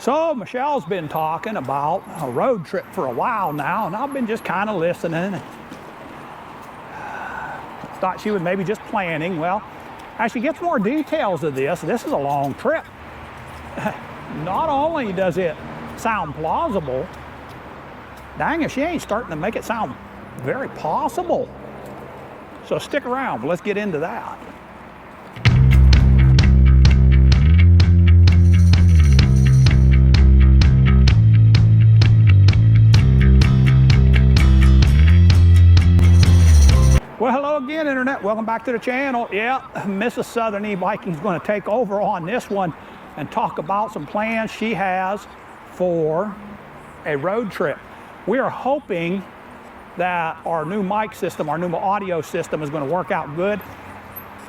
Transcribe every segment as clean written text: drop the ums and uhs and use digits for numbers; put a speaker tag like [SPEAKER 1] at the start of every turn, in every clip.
[SPEAKER 1] So Michelle's been talking about a road trip for a while now, and I've been just kind of listening. Thought she was maybe just planning. Well, as she gets more details of this is a long trip. Not only does it sound plausible, dang if she ain't starting to make it sound very possible. So stick around, let's get into that. Well, hello again, Internet. Welcome back to the channel. Yeah, Mrs. Southern E-Biking is going to take over on this one and talk about some plans she has for a road trip. We are hoping that our new mic system, our new audio system is going to work out good.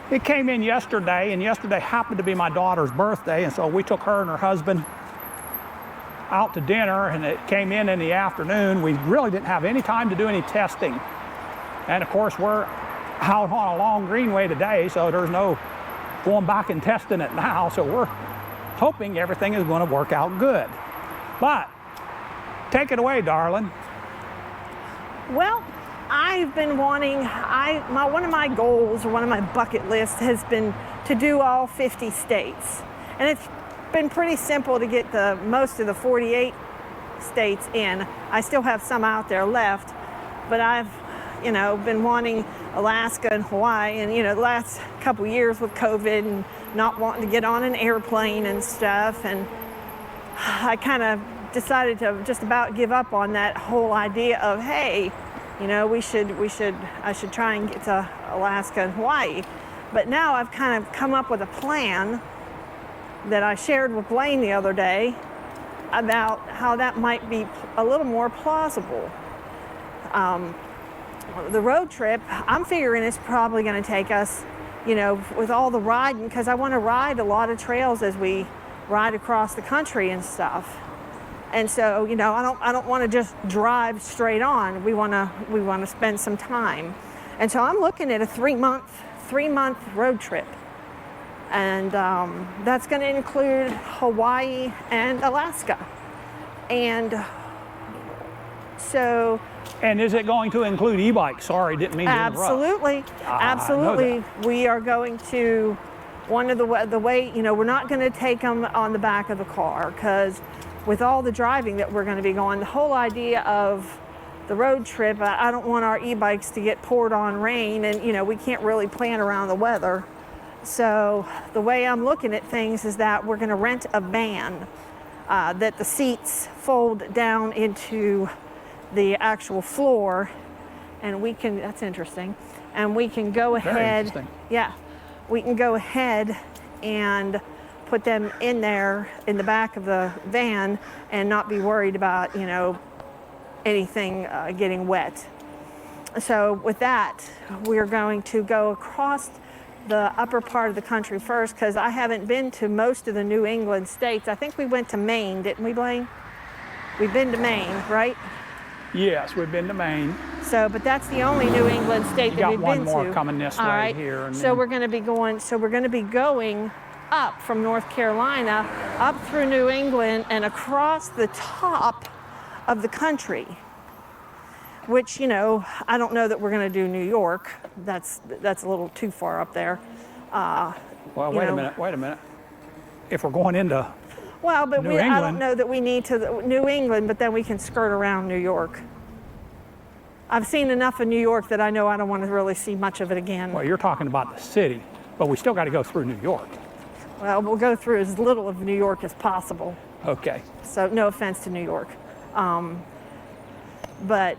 [SPEAKER 1] It came in yesterday, and yesterday happened to be my daughter's birthday, and so we took her and her husband out to dinner, and it came in the afternoon. We really didn't have any time to do any testing. And of course, we're out on a long greenway today, so there's no going back and testing it now. So we're hoping everything is going to work out good. But take it away, darling.
[SPEAKER 2] Well, I've been wanting, one of my goals, or one of my bucket lists, has been to do all 50 states. And it's been pretty simple to get most of the 48 states in. I still have some out there left, but I've been wanting Alaska and Hawaii, and the last couple years with COVID and not wanting to get on an airplane and stuff, and I kind of decided to just about give up on that whole idea of, hey, I should try and get to Alaska and Hawaii. But now I've kind of come up with a plan that I shared with Blaine the other day about how that might be a little more plausible. The road trip, I'm figuring it's probably going to take us, with all the riding, because I want to ride a lot of trails as we ride across the country and stuff. And so, I don't want to just drive straight on. We want to spend some time. And so I'm looking at a three month road trip. And that's going to include Hawaii and Alaska. And so...
[SPEAKER 1] And is it going to include e-bikes? Sorry, didn't mean to interrupt.
[SPEAKER 2] Absolutely, absolutely. We are going to, one of the way, we're not going to take them on the back of the car, because with all the driving that we're going to be going, the whole idea of the road trip, I don't want our e-bikes to get poured on rain, and we can't really plan around the weather. So the way I'm looking at things is that we're going to rent a van that the seats fold down into the actual floor, and we can, that's interesting, and we can go ahead, yeah, we can go ahead and put them in there in the back of the van and not be worried about, anything getting wet. So with that, we're going to go across the upper part of the country first, because I haven't been to most of the New England states. I think we went to Maine, didn't we, Blaine? We've been to Maine, right?
[SPEAKER 1] Yes, we've been to Maine.
[SPEAKER 2] So, but that's the only New England state that we've been to.
[SPEAKER 1] Got one more coming this way here. And
[SPEAKER 2] so we're going to be going. So we're going to be going up from North Carolina, up through New England, and across the top of the country. Which I don't know that we're going to do New York. That's a little too far up there.
[SPEAKER 1] Well, wait a minute. If we're going into
[SPEAKER 2] well, but
[SPEAKER 1] I
[SPEAKER 2] don't know that we need to New England, but then we can skirt around New York. I've seen enough of New York that I know I don't want to really see much of it again.
[SPEAKER 1] Well, you're talking about the city, but we still got to go through New York.
[SPEAKER 2] Well, we'll go through as little of New York as possible.
[SPEAKER 1] Okay.
[SPEAKER 2] So no offense to New York. But,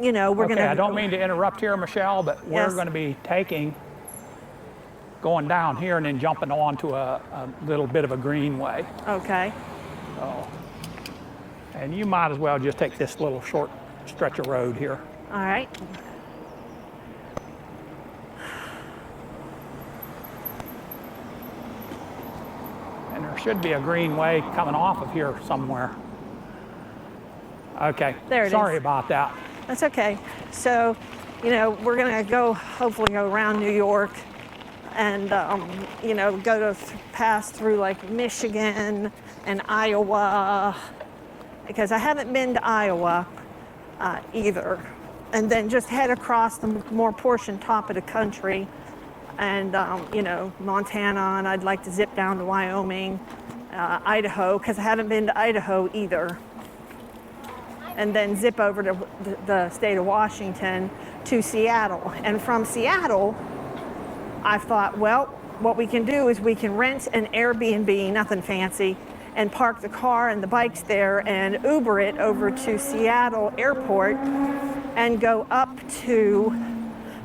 [SPEAKER 2] we're going to...
[SPEAKER 1] I don't mean to interrupt here, Michelle, but we're going to be going down here and then jumping on to a little bit of a greenway.
[SPEAKER 2] Okay.
[SPEAKER 1] So, and you might as well just take this little short stretch of road here.
[SPEAKER 2] All right.
[SPEAKER 1] And there should be a greenway coming off of here somewhere. Okay.
[SPEAKER 2] There it is.
[SPEAKER 1] Sorry about that.
[SPEAKER 2] That's okay. So, we're going to hopefully go around New York. and you know, pass through like Michigan and Iowa, because I haven't been to Iowa either, and then just head across the more portion top of the country, and you know, Montana, and I'd like to zip down to Wyoming, Idaho, because I haven't been to Idaho either, and then zip over to the state of Washington to Seattle. And from Seattle, I thought, well, what we can do is we can rent an Airbnb, nothing fancy, and park the car and the bikes there and Uber it over to Seattle Airport and go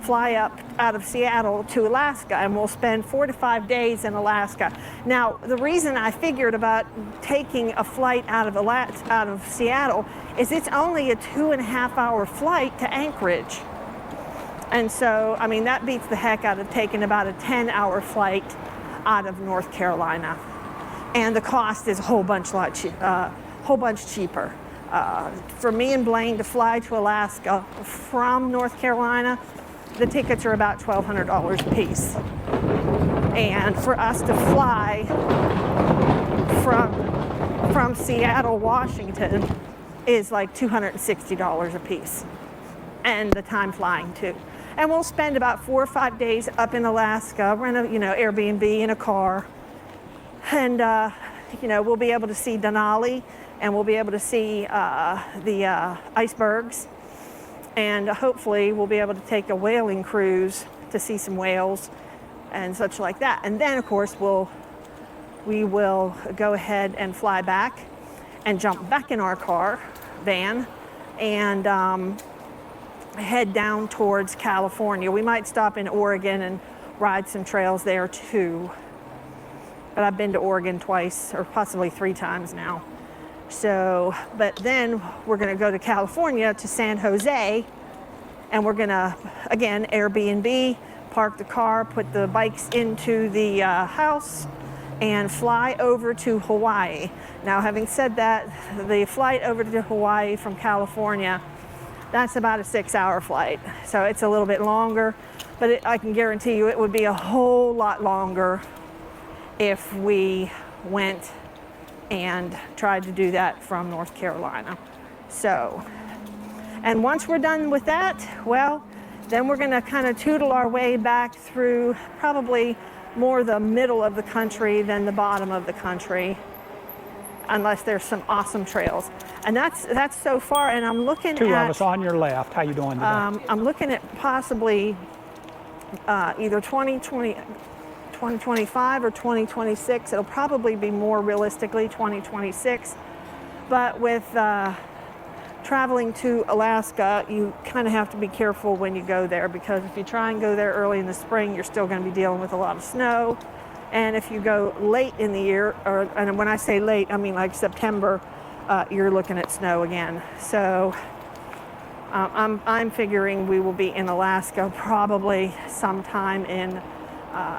[SPEAKER 2] fly up out of Seattle to Alaska, and we'll spend 4 to 5 days in Alaska. Now, the reason I figured about taking a flight out of Seattle is it's only a 2.5-hour flight to Anchorage. And so, I mean, that beats the heck out of taking about a 10-hour flight out of North Carolina. And the cost is a whole bunch cheaper. For me and Blaine to fly to Alaska from North Carolina, the tickets are about $1,200 a piece. And for us to fly from Seattle, Washington, is like $260 a piece. And the time flying too. And we'll spend about 4 or 5 days up in Alaska, rent a Airbnb in a car, and we'll be able to see Denali, and we'll be able to see the icebergs, and hopefully we'll be able to take a whaling cruise to see some whales and such like that. And then, of course, we will go ahead and fly back and jump back in our van, and head down towards California. We might stop in Oregon and ride some trails there too. But I've been to Oregon twice, or possibly 3 times now. So, but then we're gonna go to California, to San Jose, and we're gonna, again, Airbnb, park the car, put the bikes into the house, and fly over to Hawaii. Now, having said that, the flight over to Hawaii from California, that's about a 6-hour flight. So it's a little bit longer, but I can guarantee you it would be a whole lot longer if we went and tried to do that from North Carolina. So, and once we're done with that, well, then we're gonna kind of tootle our way back through probably more the middle of the country than the bottom of the country, unless there's some awesome trails. And that's so far, and I'm looking at...
[SPEAKER 1] 2 of us on your left. How you doing today?
[SPEAKER 2] I'm looking at possibly either 2025 or 2026. It'll probably be more realistically 2026. But with traveling to Alaska, you kind of have to be careful when you go there, because if you try and go there early in the spring, you're still going to be dealing with a lot of snow. And if you go late in the year, and when I say late, I mean like September, you're looking at snow again. So I'm figuring we will be in Alaska probably sometime in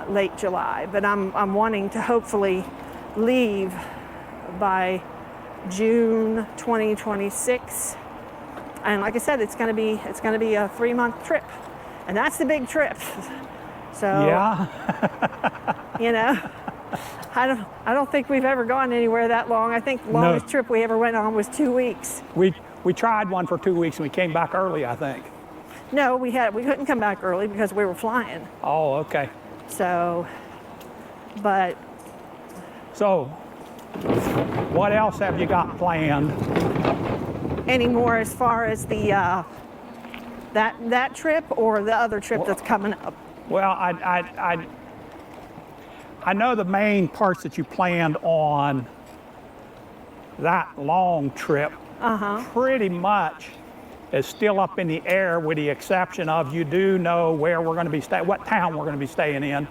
[SPEAKER 2] late July. But I'm wanting to hopefully leave by June 2026. And like I said, it's going to be a 3-month trip, and that's the big trip. So
[SPEAKER 1] yeah.
[SPEAKER 2] I don't think we've ever gone anywhere that long. I think the longest trip we ever went on was 2 weeks.
[SPEAKER 1] We tried one for 2 weeks and we came back early, I think.
[SPEAKER 2] No, we couldn't come back early because we were flying.
[SPEAKER 1] Oh, okay.
[SPEAKER 2] So,
[SPEAKER 1] what else have you got planned?
[SPEAKER 2] Any more as far as the that trip or the other trip that's coming up?
[SPEAKER 1] Well, I know the main parts that you planned on that long trip pretty much is still up in the air, with the exception of you do know where we're going to be staying, what town we're going to be staying in,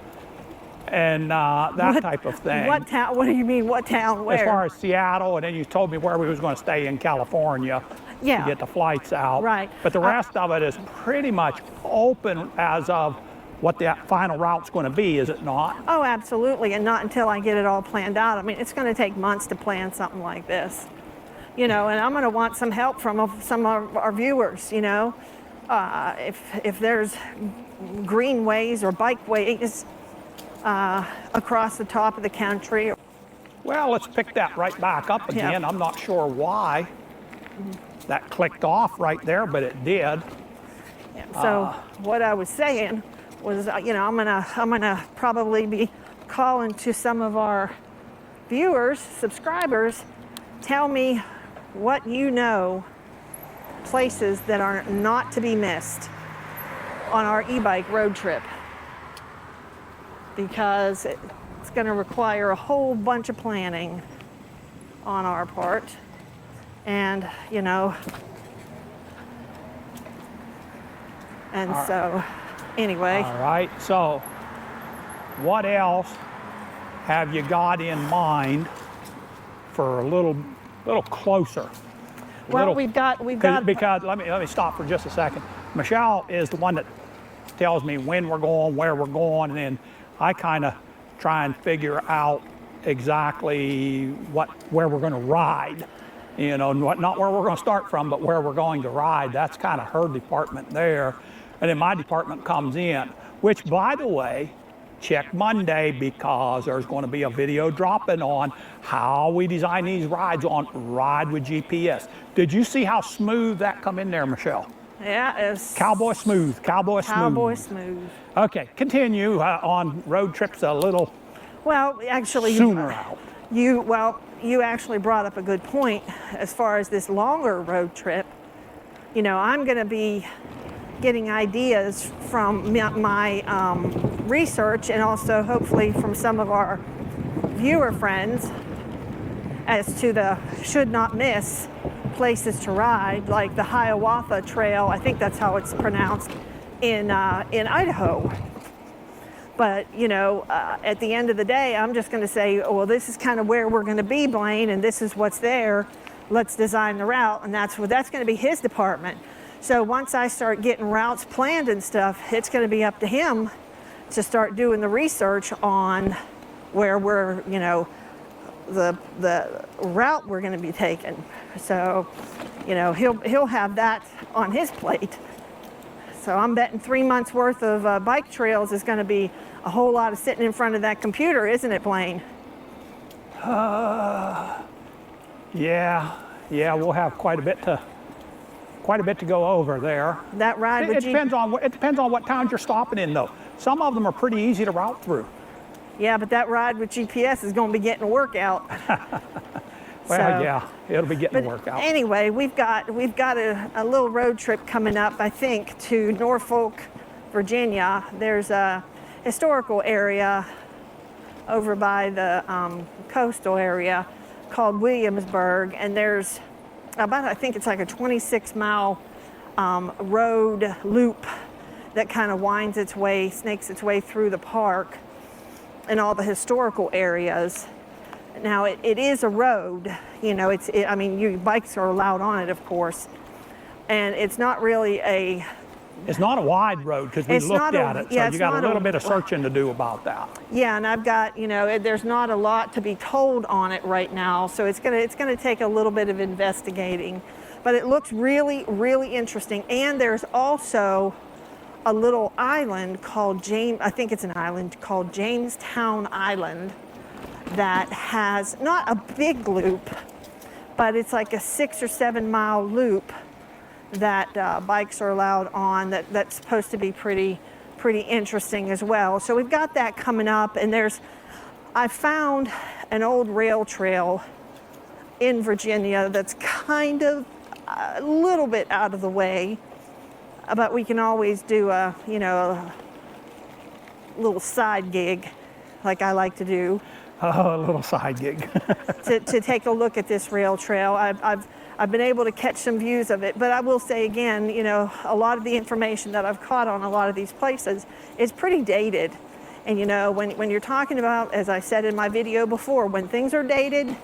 [SPEAKER 1] and type of thing.
[SPEAKER 2] What town? What do you mean, what town, where?
[SPEAKER 1] As far as Seattle, and then you told me where we was going to stay in California to get the flights out.
[SPEAKER 2] Right.
[SPEAKER 1] But the rest of it is pretty much open as of what the final route's going to be, is it not?
[SPEAKER 2] Oh, absolutely, and not until I get it all planned out. I mean, it's going to take months to plan something like this, and I'm going to want some help from some of our viewers. If there's greenways or bikeways across the top of the country.
[SPEAKER 1] Well, let's pick that right back up again.
[SPEAKER 2] Yeah.
[SPEAKER 1] I'm not sure why that clicked off right there, but it did.
[SPEAKER 2] So what I was saying was, I'm gonna probably be calling to some of our viewers, subscribers. Tell me what you know, places that are not to be missed on our e-bike road trip, because it's going to require a whole bunch of planning on our part. And so anyway.
[SPEAKER 1] All right, so what else have you got in mind for a little closer?
[SPEAKER 2] Well, we've got
[SPEAKER 1] because let me stop for just a second. Michelle is the one that tells me when we're going, where we're going, and then I kind of try and figure out exactly where we're going to ride. Not where we're going to start from, but where we're going to ride. That's kind of her department there. And then my department comes in, which, by the way, check Monday, because there's going to be a video dropping on how we design these rides on Ride with GPS. Did you see how smooth that come in there, Michelle?
[SPEAKER 2] Yeah, it's
[SPEAKER 1] Cowboy smooth, cowboy smooth.
[SPEAKER 2] cowboy smooth.
[SPEAKER 1] Okay, continue on road trips a little
[SPEAKER 2] Well, actually,
[SPEAKER 1] sooner out.
[SPEAKER 2] You actually brought up a good point as far as this longer road trip. I'm going to be getting ideas from my research, and also hopefully from some of our viewer friends, as to the should not miss places to ride, like the Hiawatha Trail. I think that's how it's pronounced in Idaho. But at the end of the day, I'm just going to say, oh, well, this is kind of where we're going to be, Blaine, and this is what's there. Let's design the route, and that's going to be his department. So once I start getting routes planned and stuff, it's going to be up to him to start doing the research on where we're, the route we're going to be taking. So, he'll have that on his plate. So I'm betting 3 months worth of bike trails is going to be a whole lot of sitting in front of that computer, isn't it, Blaine?
[SPEAKER 1] Yeah, we'll have quite a bit to go over there.
[SPEAKER 2] That ride with
[SPEAKER 1] it depends on what towns you're stopping in, though. Some of them are pretty easy to route through.
[SPEAKER 2] Yeah, but that ride with GPS is going to be getting a workout.
[SPEAKER 1] Well, yeah, it'll be getting a workout.
[SPEAKER 2] Anyway, we've got a little road trip coming up, I think, to Norfolk, Virginia. There's a historical area over by the coastal area called Williamsburg, and there's I think it's like a 26-mile road loop that kind of snakes its way through the park and all the historical areas. Now, it is a road, bikes are allowed on it, of course, and it's not really
[SPEAKER 1] It's not a wide road, because we looked at it, so you got a little bit of searching to do about that.
[SPEAKER 2] Yeah, and I've got, there's not a lot to be told on it right now, so it's gonna take a little bit of investigating, but it looks really, really interesting. And there's also a little island called I think it's an island called Jamestown Island, that has not a big loop, but it's like a 6 or 7 mile loop that bikes are allowed on. That's supposed to be pretty interesting as well. So we've got that coming up, and I found an old rail trail in Virginia that's kind of a little bit out of the way, but we can always do a little side gig, like I like to do.
[SPEAKER 1] Oh, a little side gig.
[SPEAKER 2] to take a look at this rail trail. I've been able to catch some views of it, but I will say again, a lot of the information that I've caught on a lot of these places is pretty dated. And when you're talking about, as I said in my video before, when things are dated,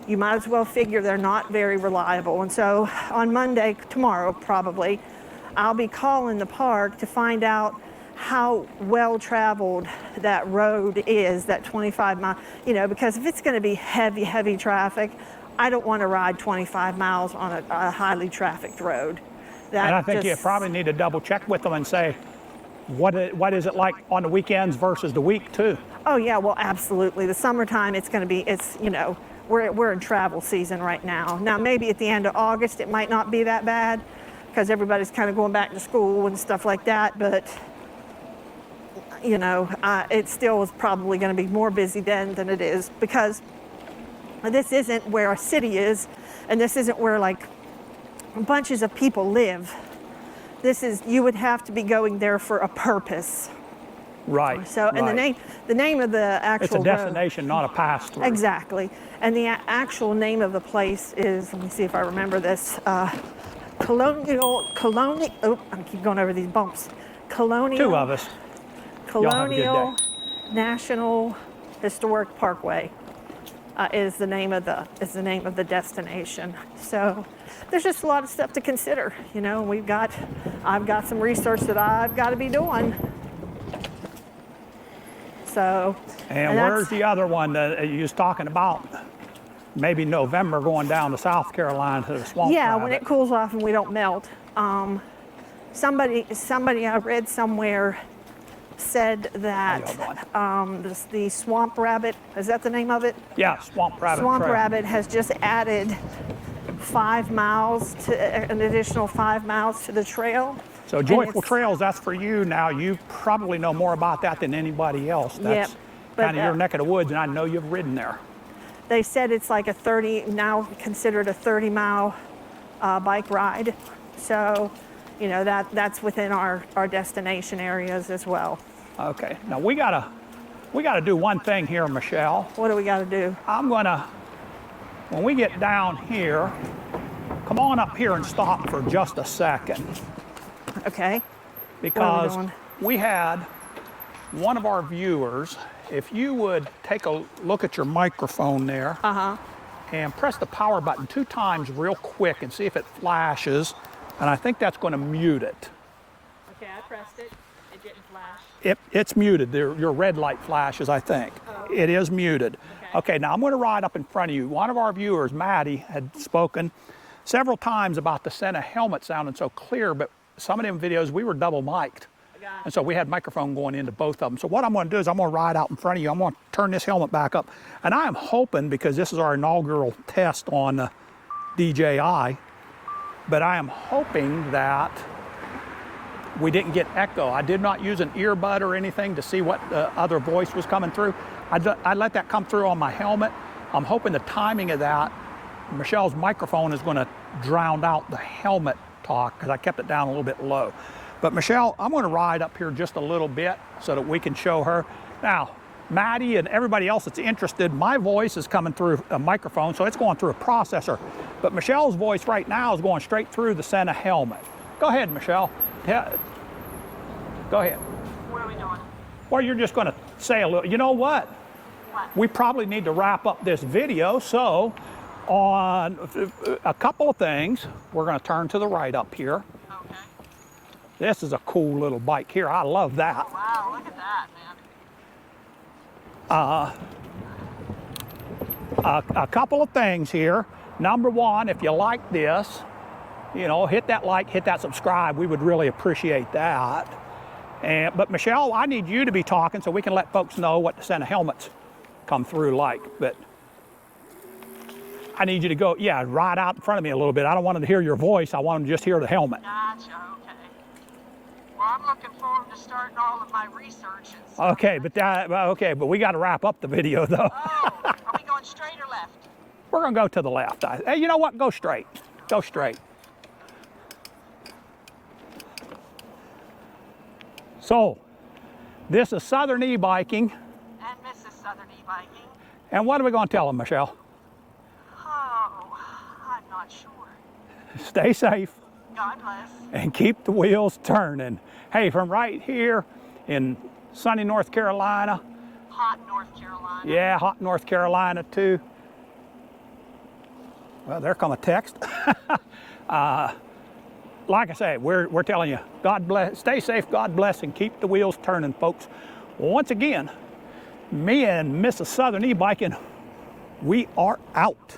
[SPEAKER 2] you might as well figure they're not very reliable. And so on Monday, tomorrow probably, I'll be calling the park to find out how well traveled that road is, that 25 mile, because if it's going to be heavy traffic, I don't want to ride 25 miles on a highly trafficked road.
[SPEAKER 1] And I think you probably need to double check with them and say, what is it like on the weekends versus the week too?
[SPEAKER 2] Oh yeah, well, absolutely. The summertime, it's going to be, it's, you know, we're in travel season right now. Now, maybe at the end of August, it might not be that bad because everybody's kind of going back to school and stuff like that. But, you know, it still is probably going to be more busy then than it is, because this isn't where a city is, and this isn't where like bunches of people live. This is, you would have to be going there for a purpose.
[SPEAKER 1] Right.
[SPEAKER 2] So, and
[SPEAKER 1] right.
[SPEAKER 2] the name of the actual
[SPEAKER 1] It's a destination, not a pass-through.
[SPEAKER 2] Exactly. And the actual name of the place is, let me see if I remember this, Colonial, oh, I keep going over these bumps. Colonial.
[SPEAKER 1] Two of us. Y'all have a good
[SPEAKER 2] Colonial
[SPEAKER 1] day.
[SPEAKER 2] National Historic Parkway is the name of the destination. So there's just a lot of stuff to consider. You know, I've got some research that I've got to be doing. So.
[SPEAKER 1] And where's the other one that you was talking about? Maybe November going down to South Carolina to the swamp.
[SPEAKER 2] Yeah, when it cools off and we don't melt. Somebody I read somewhere said that the swamp rabbit, is that the name of it?
[SPEAKER 1] Yeah, swamp rabbit.
[SPEAKER 2] Swamp rabbit has just added 5 miles to an additional 5 miles to the trail.
[SPEAKER 1] So Joyful Trails, that's for you now. You probably know more about that than anybody else. That's kind of your neck of the woods, and I know you've ridden there.
[SPEAKER 2] They said it's like now considered a 30-mile bike ride. So, you know, that's within our destination areas as well.
[SPEAKER 1] Okay, now we gotta do one thing here, Michelle.
[SPEAKER 2] What do we gotta do?
[SPEAKER 1] When we get down here, come on up here and stop for just a second.
[SPEAKER 2] Okay.
[SPEAKER 1] Because we had one of our viewers, if you would take a look at your microphone there and press the power button 2 times real quick and see if it flashes, and I think that's going to mute it.
[SPEAKER 2] Okay, I pressed it. It didn't flash.
[SPEAKER 1] It's muted. Your red light flashes, I think. Oh. It is muted. Okay, now I'm going to ride up in front of you. One of our viewers, Maddie, had spoken several times about the Sena helmet sounding so clear, but some of them videos we were double mic'd. And so we had microphone going into both of them. So what I'm going to do is I'm going to ride out in front of you. I'm going to turn this helmet back up. And I am hoping, because this is our inaugural test on DJI, but I am hoping that we didn't get echo. I did not use an earbud or anything to see what other voice was coming through. I let that come through on my helmet. I'm hoping the timing of that, Michelle's microphone is going to drown out the helmet talk, because I kept it down a little bit low. But Michelle, I'm going to ride up here just a little bit so that we can show her. Now, Maddie and everybody else that's interested, my voice is coming through a microphone, so it's going through a processor. But Michelle's voice right now is going straight through the Sena helmet. Go ahead, Michelle. Yeah. Go ahead.
[SPEAKER 3] What are we doing?
[SPEAKER 1] Well, you're just going to say a little, you know what?
[SPEAKER 3] What?
[SPEAKER 1] We probably need to wrap up this video, so on a couple of things, we're going to turn to the right up here.
[SPEAKER 3] Okay.
[SPEAKER 1] This is a cool little bike here. I love that.
[SPEAKER 3] Oh, wow, look at that, man.
[SPEAKER 1] A couple of things here. Number one, if you like this, you know, hit that like, hit that subscribe. We would really appreciate that. But Michelle, I need you to be talking so we can let folks know what the Sena helmets come through like. But I need you to go, ride out in front of me a little bit. I don't want them to hear your voice. I want them to just hear the helmet.
[SPEAKER 3] Gotcha, okay. Well, I'm looking forward to starting all of my research.
[SPEAKER 1] Okay, but we got to wrap up the video though.
[SPEAKER 3] Oh, are we going straight or left?
[SPEAKER 1] We're going to go to the left. Hey, you know what? Go straight. Go straight. So, this is Southern E-Biking.
[SPEAKER 3] And Mrs. Southern E-Biking.
[SPEAKER 1] And what are we going to tell them, Michelle?
[SPEAKER 3] Oh, I'm not sure.
[SPEAKER 1] Stay safe.
[SPEAKER 3] God bless.
[SPEAKER 1] And keep the wheels turning. Hey, from right here in sunny North Carolina.
[SPEAKER 3] Hot North Carolina.
[SPEAKER 1] Yeah, hot North Carolina too. Well, there come a text. Like I say, we're telling you, God bless, stay safe, God bless, and keep the wheels turning, folks. Once again, me and Mrs. Southern E-Biking, we are out.